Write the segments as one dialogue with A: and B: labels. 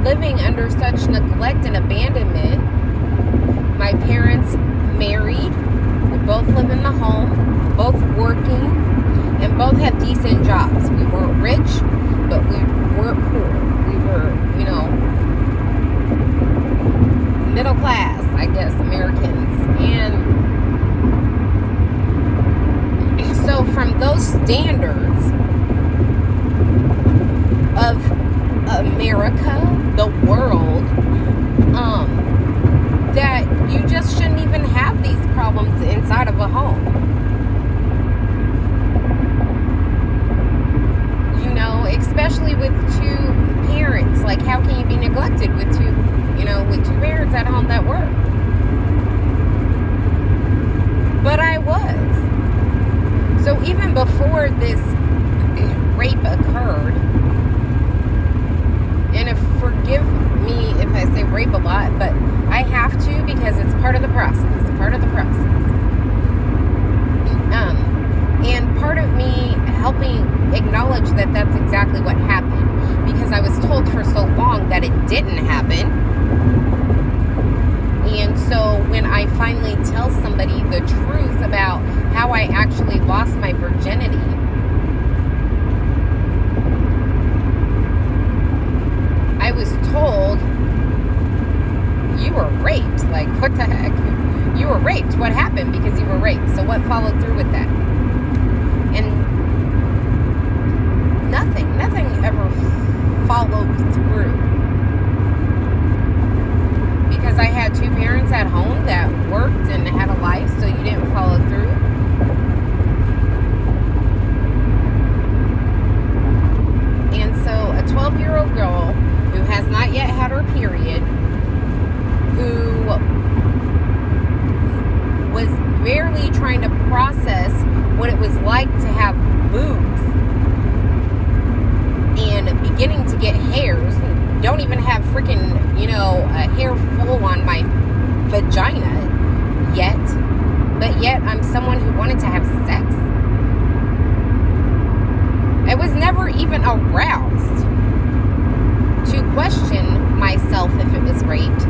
A: living under such neglect and abandonment. My parents married, we both live in the home, both working, and both have decent jobs. We weren't rich, but we weren't poor. We were, middle class, I guess, Americans. And so from those standards of America, the world, that you just shouldn't even have these problems inside of a home. Especially with two parents. Like, how can you be neglected with two parents at home that work? But I was. So even before this rape occurred, and forgive me if I say rape a lot, but I have to, because it's part of the process. And part of me helping acknowledge that that's exactly what happened, because I was told for so long that it didn't happen. And so when I finally tell somebody the truth about how I actually lost my virginity, I was told, you were raped. Like, what the heck? You were raped. What happened? Because you were raped. So what followed through with that? And nothing ever followed through. Because I had two parents at home that worked and had a life, so you didn't follow through. And so a 12-year-old girl who has not yet had her period, who was barely trying to process what it was like to have boobs and beginning to get hairs, don't even have freaking, a hair full on my vagina yet, but yet I'm someone who wanted to have sex. I was never even aroused to question myself if it was raped,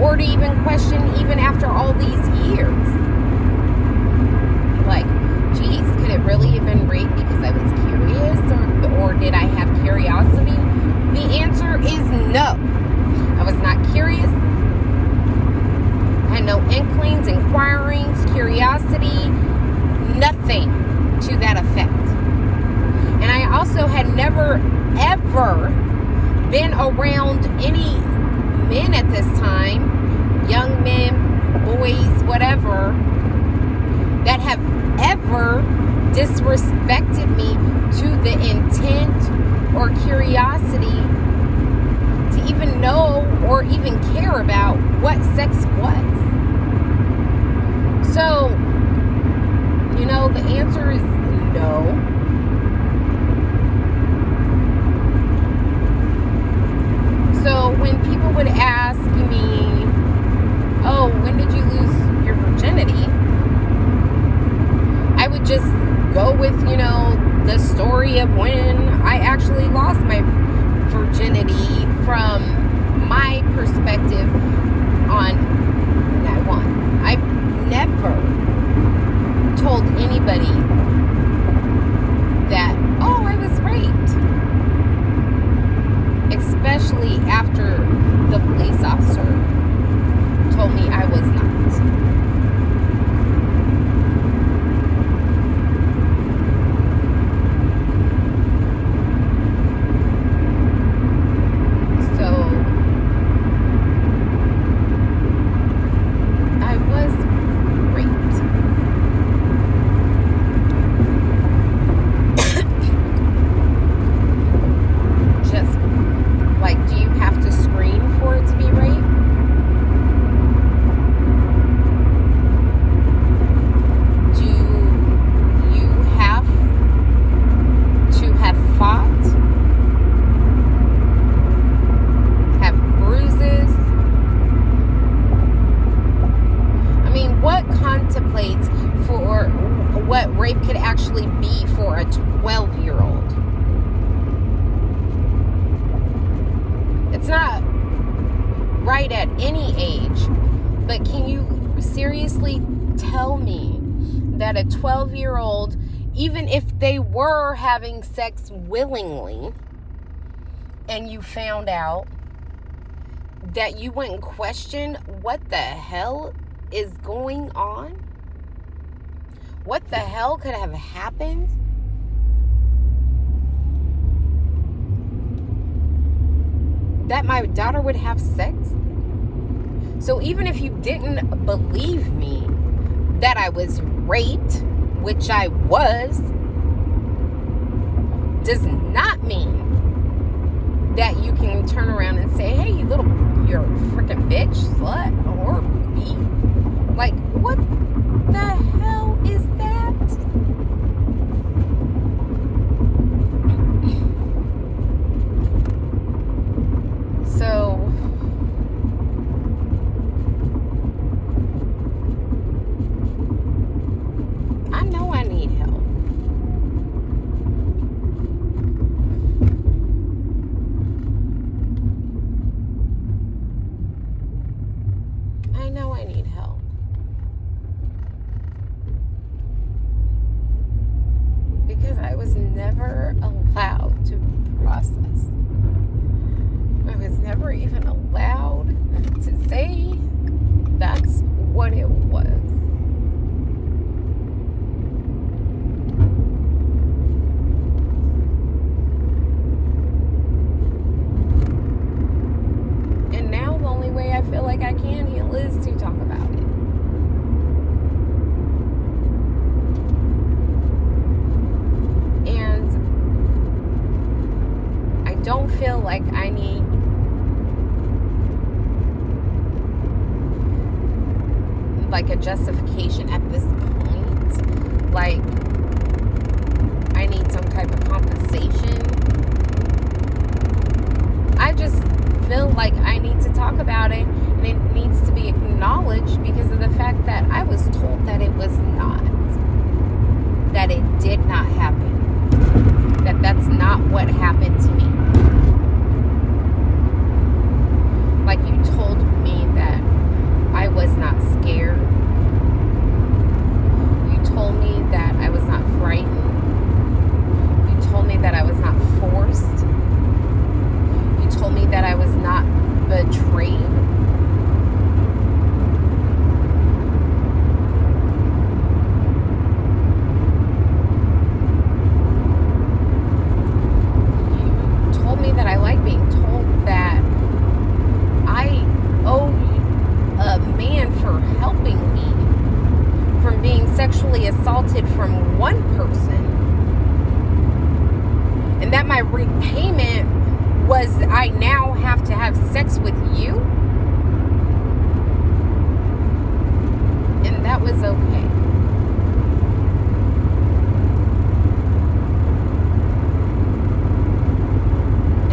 A: or to even question even after all these years. Like, geez, could it really have been rape because I was curious, or did I have curiosity? The answer is no. I was not curious. I had no inklings, inquirings, curiosity, nothing to that effect. And I also had never, ever been around any men at this time, young men, boys, whatever, that have ever disrespected me to the intent or curiosity to even know or even care about what sex was. So, the answer is no. So when people would ask me, oh, when did you lose your virginity? I would just go with, the story of when I actually lost my virginity from my perspective on when I won. I've never told anybody that, oh, I was raped. Especially after the police officer told me I was not. It's not right at any age, but can you seriously tell me that a 12-year-old, even if they were having sex willingly and you found out, that you wouldn't question what the hell is going on? What the hell could have happened? That my daughter would have sex? So even if you didn't believe me that I was raped, which I was, does not mean that you can turn around and say, hey, you're a freaking bitch, slut, or B. Like, what the hell is that? So, I know I need help. I know I need help. Because I was never allowed to process. I was never even allowed to say that's what it was. And now the only way I feel like I can heal is to talk about it. And I don't feel like I need like a justification at this point. Like, I need some type of compensation. I just feel like I need to talk about it, and it needs to be acknowledged because of the fact that I was told that it was not. That it did not happen. That that's not what happened to me. Like, you told me that I was not scared. You told me that I was not frightened. You told me that I was not forced. You told me that I was not betrayed. You told me that I like being told that I owe a man for helping me from being sexually assaulted from one person, and that my repayment was I now have to have sex with you, and that was okay.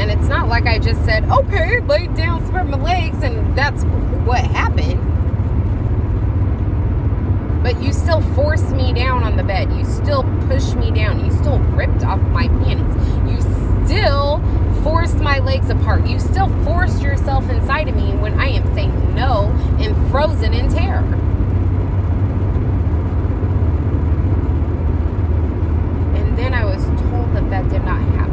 A: And it's not like I just said, okay, lay down, spread my legs, and that's what happened. But you still forced me down on the bed. You still pushed me down. You still ripped off my panties. You still forced my legs apart. You still forced yourself inside of me when I am saying no and frozen in terror. And then I was told that that did not happen.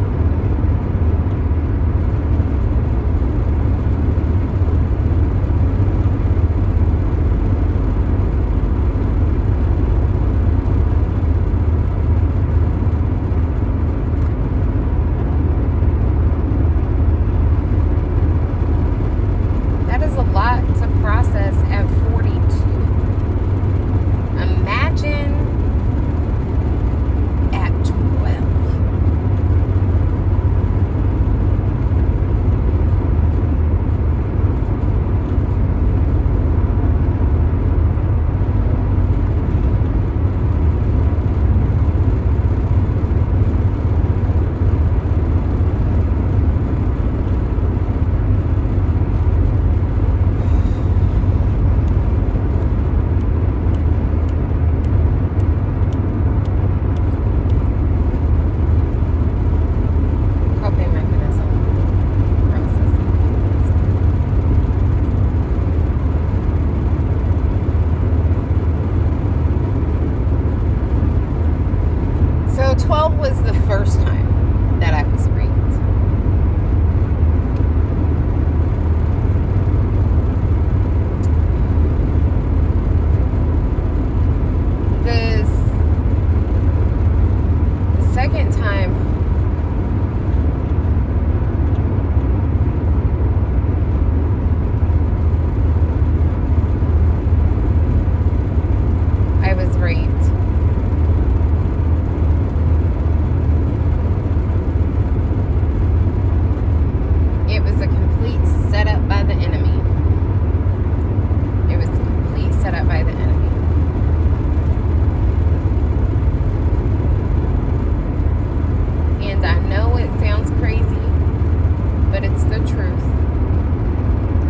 A: but it's the truth.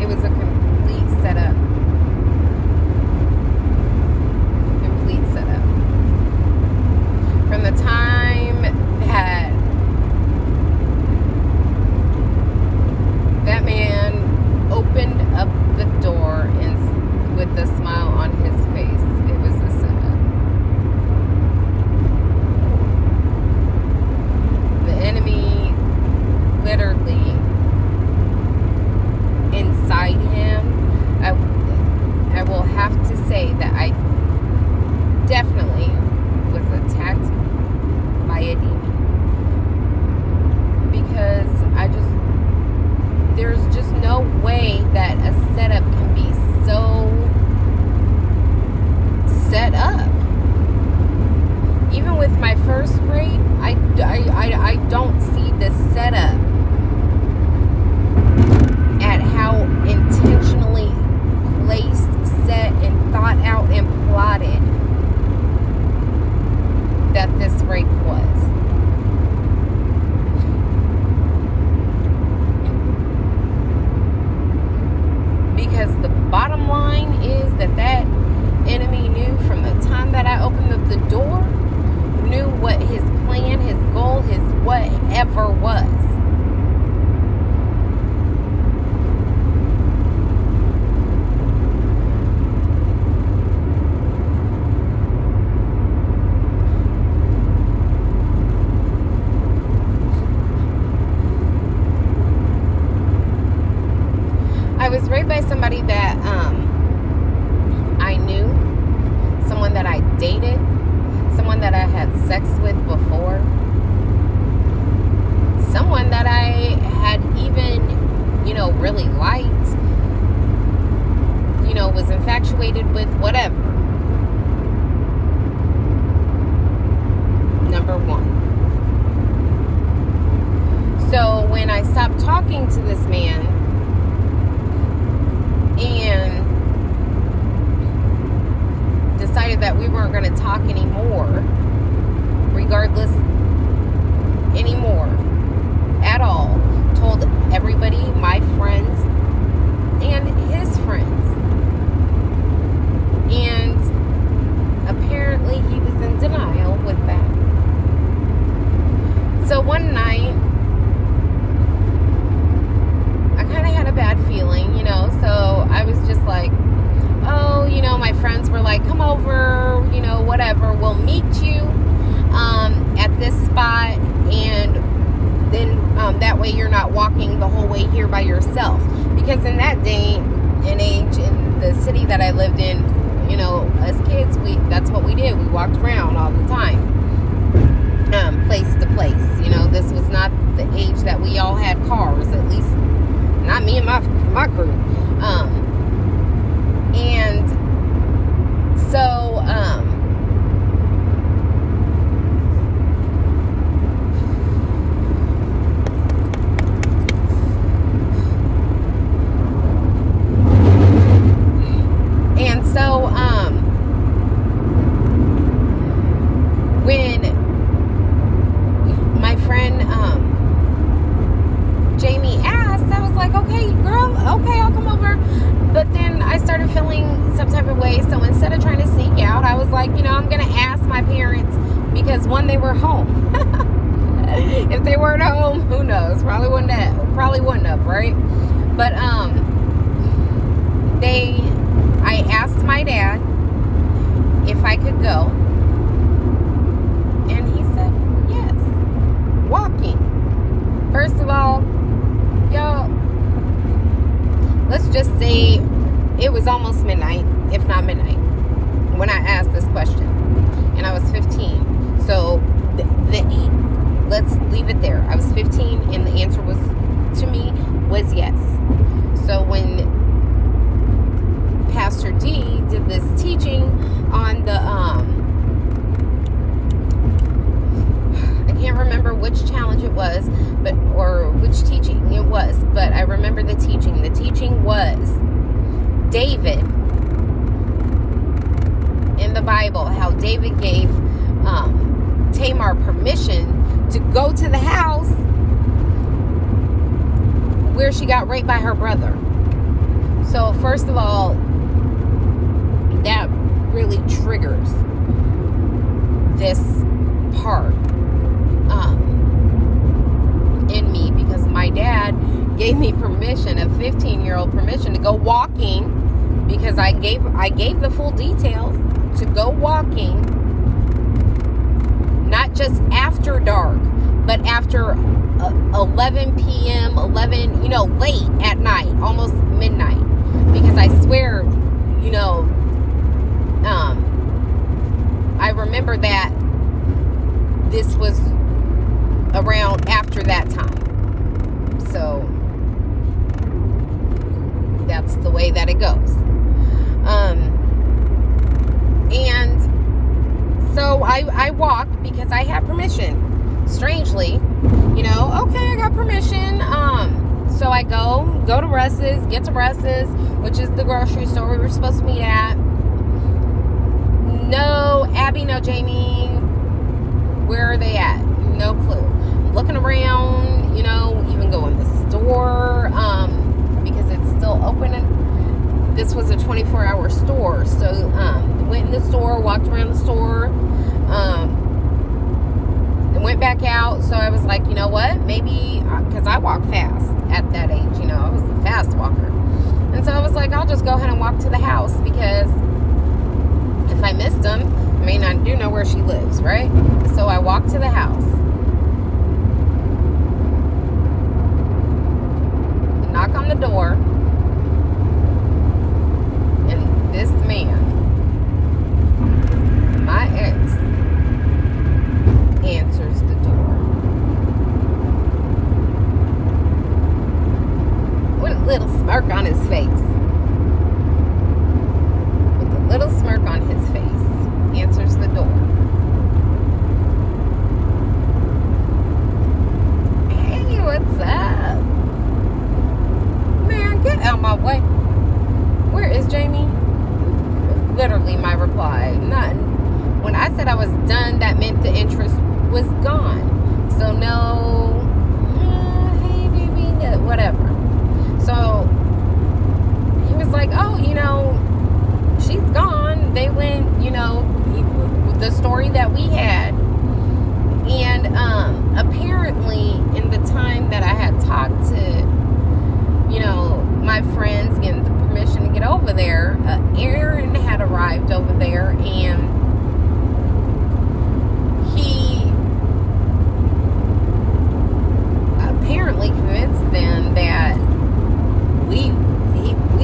A: It was a complete setup. Complete setup. From the time that man opened up the door and with a smile on his face, it was a setup. The enemy literally inside him, I will have to say that I definitely was attacked by a demon, because there's just no way that a setup can be so set up. Even with my first rape, I don't see the setup at how intentionally placed, set, and thought out and plotted that this rape was. Because the bottom line is that enemy knew from the time that I opened up the door, knew what his plan, his goal, his whatever was. I was raped by somebody that I knew, someone that I dated, someone that I had sex with before, someone that I had even, really liked, was infatuated with, whatever. Number one. So when I stopped talking to this man, and decided that we weren't going to talk anymore, regardless, anymore, at all, told everybody, my friends, and his friends. And apparently he was in denial with that. So one night, I kind of had a bad feeling, so I was just like, oh, my friends were like, come over, whatever, we'll meet you at this spot, and then that way you're not walking the whole way here by yourself. Because in that day and age, in the city that I lived in, as kids, that's what we did. We walked around all the time, place to place. This was not the age that we all had cars, at least not me and my crew. And so, when my friend, Jamie asked, I was like, okay, girl, okay, I'll come over. But then I started feeling some type of way. So instead of trying to sneak out, I was like, I'm going to ask my parents, because one, they were home. If they weren't home, who knows? Probably wouldn't have, right? But I asked my dad if I could go, and he said yes. Walking. First of all, y'all, let's just say it was almost midnight, if not midnight, when I asked this question, and I was 15. So let's leave it there. I was 15, and the answer was yes. So when Pastor D did this teaching on the I can't remember which challenge it was, or which teaching it was, but I remember the teaching. The teaching was David in the Bible, how David gave Tamar permission to go to the house where she got raped by her brother. So first of all, that really triggers this part in me, because my dad gave me permission, a 15-year-old permission, to go walking, because I gave the full details, to go walking, not just after dark, but after 11 p.m., late at night, almost midnight, because I swear, I remember that this was around after that time. So that's the way that it goes. And so I walked because I had permission. Strangely, okay, I got permission. So I go to Russ's, get to Russ's, which is the grocery store we were supposed to meet at. No Abby, no Jamie. Where are they at? No clue. I'm looking around, even go in the store, because it's still open. This was a 24-hour store. So, went in the store, walked around the store, and went back out. So I was like, you know what? Maybe, because I walk fast at that age, I was a fast walker. And so I was like, I'll just go ahead and walk to the house, because if I missed them, I do know where she lives, right? So I walked to the house. Knock on the door. And this man, my ex, answers the door. With a little smirk on his face. With a little smirk on his face. Answers the door. Hey, what's up? Man, get out my way. Where is Jamie? Literally my reply. None. When I said I was done, that meant the interest was gone. So no, hey baby, whatever. So he was like, oh, she's gone. They went, the story that we had. And apparently in the time that I had talked to, my friends, getting the permission to get over there, Aaron had arrived over there, and he apparently convinced them that we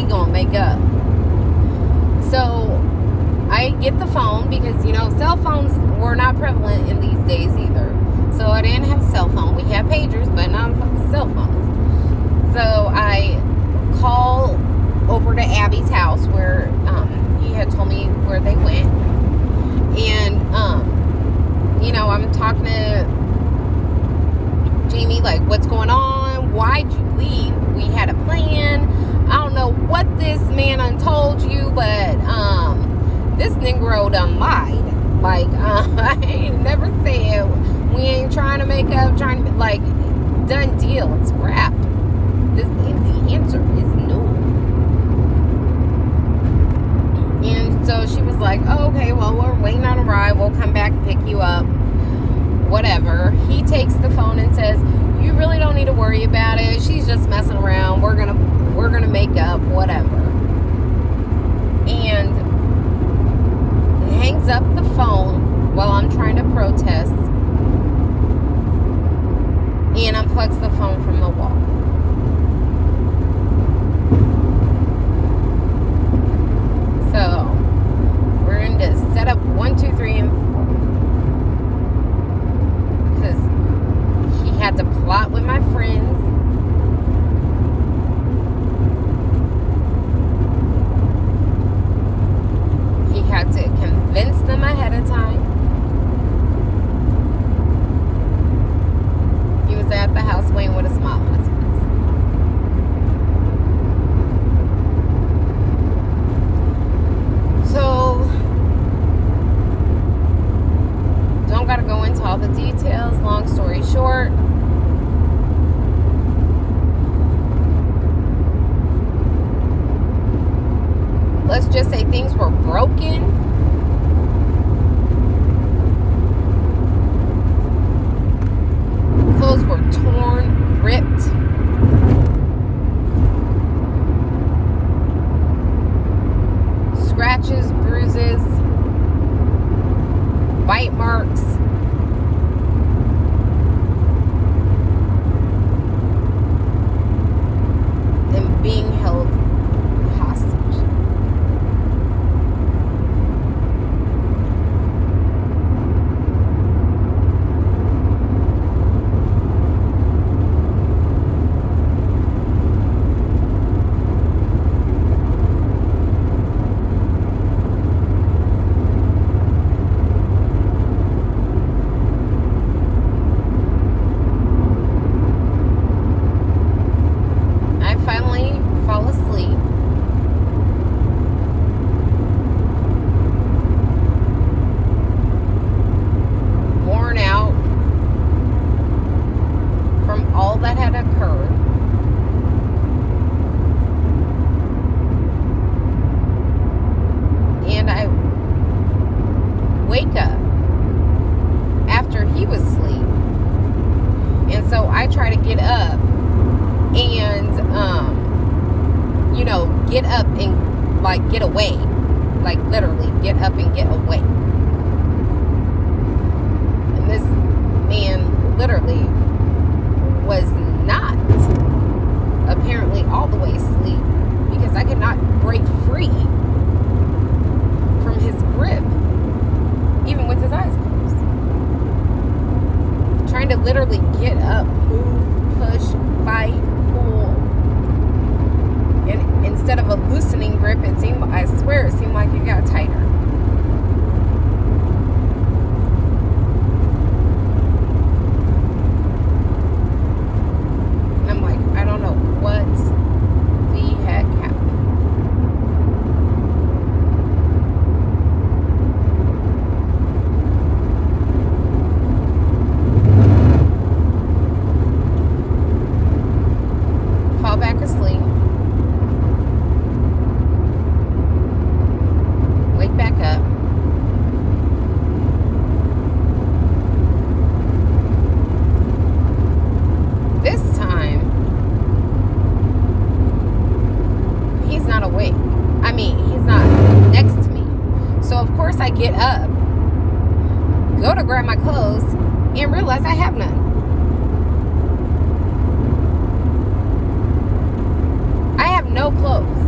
A: gonna make up. So I get the phone, because cell phones were not prevalent in these days either. So I didn't have a cell phone. We had pagers, but not fucking cell phones. So I call over to Abby's house, where he had told me where they went. And I'm talking to Jamie, like, what's going on? Why'd you leave? We had a plan. I don't know what this man untold you, but this Negro done lied. Like, I ain't never said we ain't trying to make up, done deal. It's wrapped. The answer is no. And so she was like, oh, okay, well, we're waiting on a ride. We'll come back and pick you up. Whatever. He takes the phone and says, you really don't need to worry about it. She's just messing around. We're gonna make up, whatever. And hangs up the phone while I'm trying to protest, and unplugs the phone from the wall. So we're going to set up 1, 2, 3, and 4, because he had to plot with my friends broken. Clothes were torn, ripped. Scratches, bruises, bite marks. And being held hostage. Fall asleep. Worn out from all that had occurred. And I wake up after he was asleep. And so I try to get up and get up and like get away, like literally get up and get away. And this man literally was not apparently all the way asleep, because I could not break free from his grip even with his eyes closed. Trying to literally get up, move, push, fight, pull. And instead of a loosening grip, I swear it seemed like it got tighter. And I'm like, I don't know what the heck happened. Fall back asleep. Back up. This time, he's not awake. I mean, he's not next to me. So, of course, I get up, go to grab my clothes, and realize I have none. I have no clothes.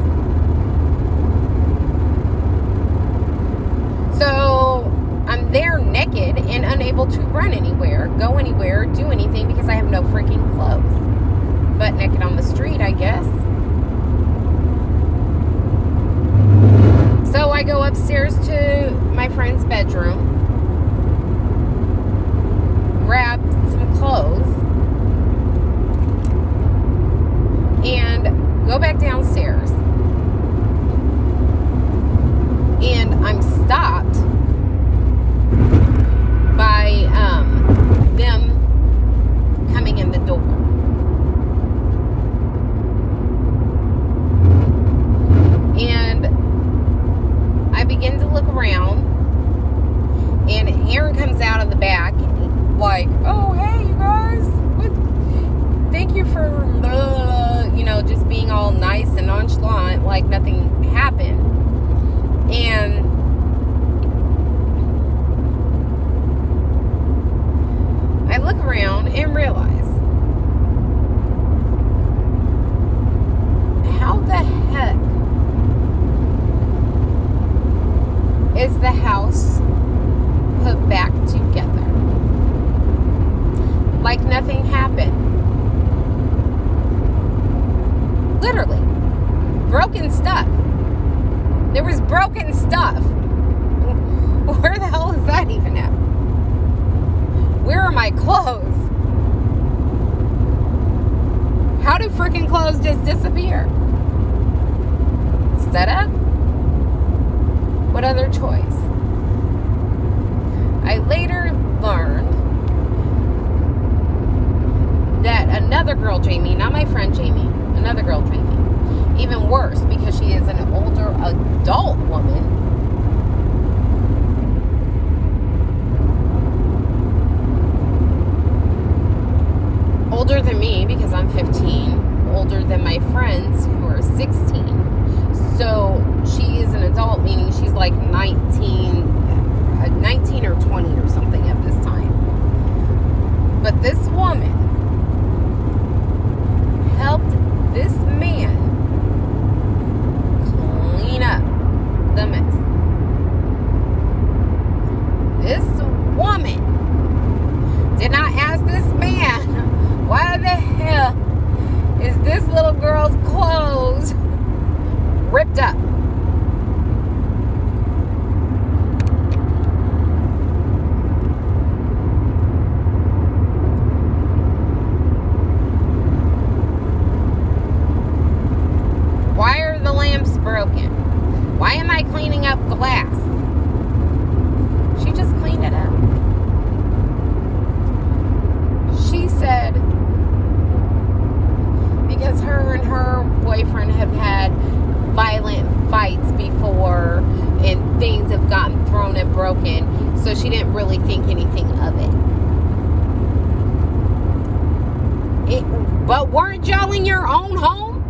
A: So I'm there naked and unable to run anywhere, go anywhere, do anything, because I have no freaking clothes. But naked on the street, I guess. So I go upstairs to my friend's bedroom, grab some clothes, and go back downstairs. And I'm stopped by them coming in the door. And I begin to look around, and Aaron comes out of the back like, oh, hey, you guys. Thank you for, just being all nice and nonchalant, like nothing happened. And I look around and realize, how the heck is the house put back together? Like nothing happened. Literally. Broken stuff. There was broken stuff. Where the hell is that even at? Where are my clothes? How do freaking clothes just disappear? Set up? What other choice? I later learned that another girl, Jamie, not my friend Jamie, another girl, Jamie, even worse, because she is an older adult woman, older than me because I'm 15, older than my friends who are 16. So she is an adult, meaning she's like 19 or 20 or something at this time. But this woman helped this man clean up the mess. This woman did not ask this man, why the hell is this little girl's clothes ripped up? Why are the lamps broken? Why am I cleaning up glass? She just cleaned it up. She said because her and her boyfriend have had violent fights before and things have gotten thrown and broken, so she didn't really think anything of it. But weren't y'all in your own home?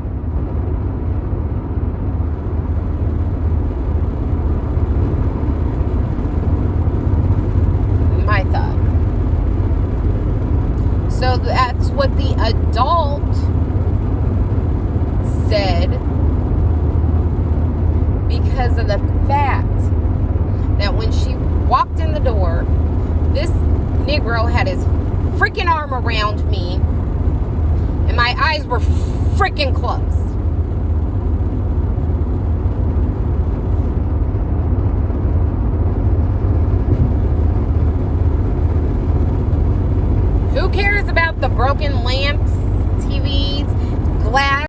A: My thought. So that's what the adult said, because of the fact that when she walked in the door, this Negro had his freaking arm around me and my eyes were freaking closed. Who cares about the broken lamps, TVs, glass?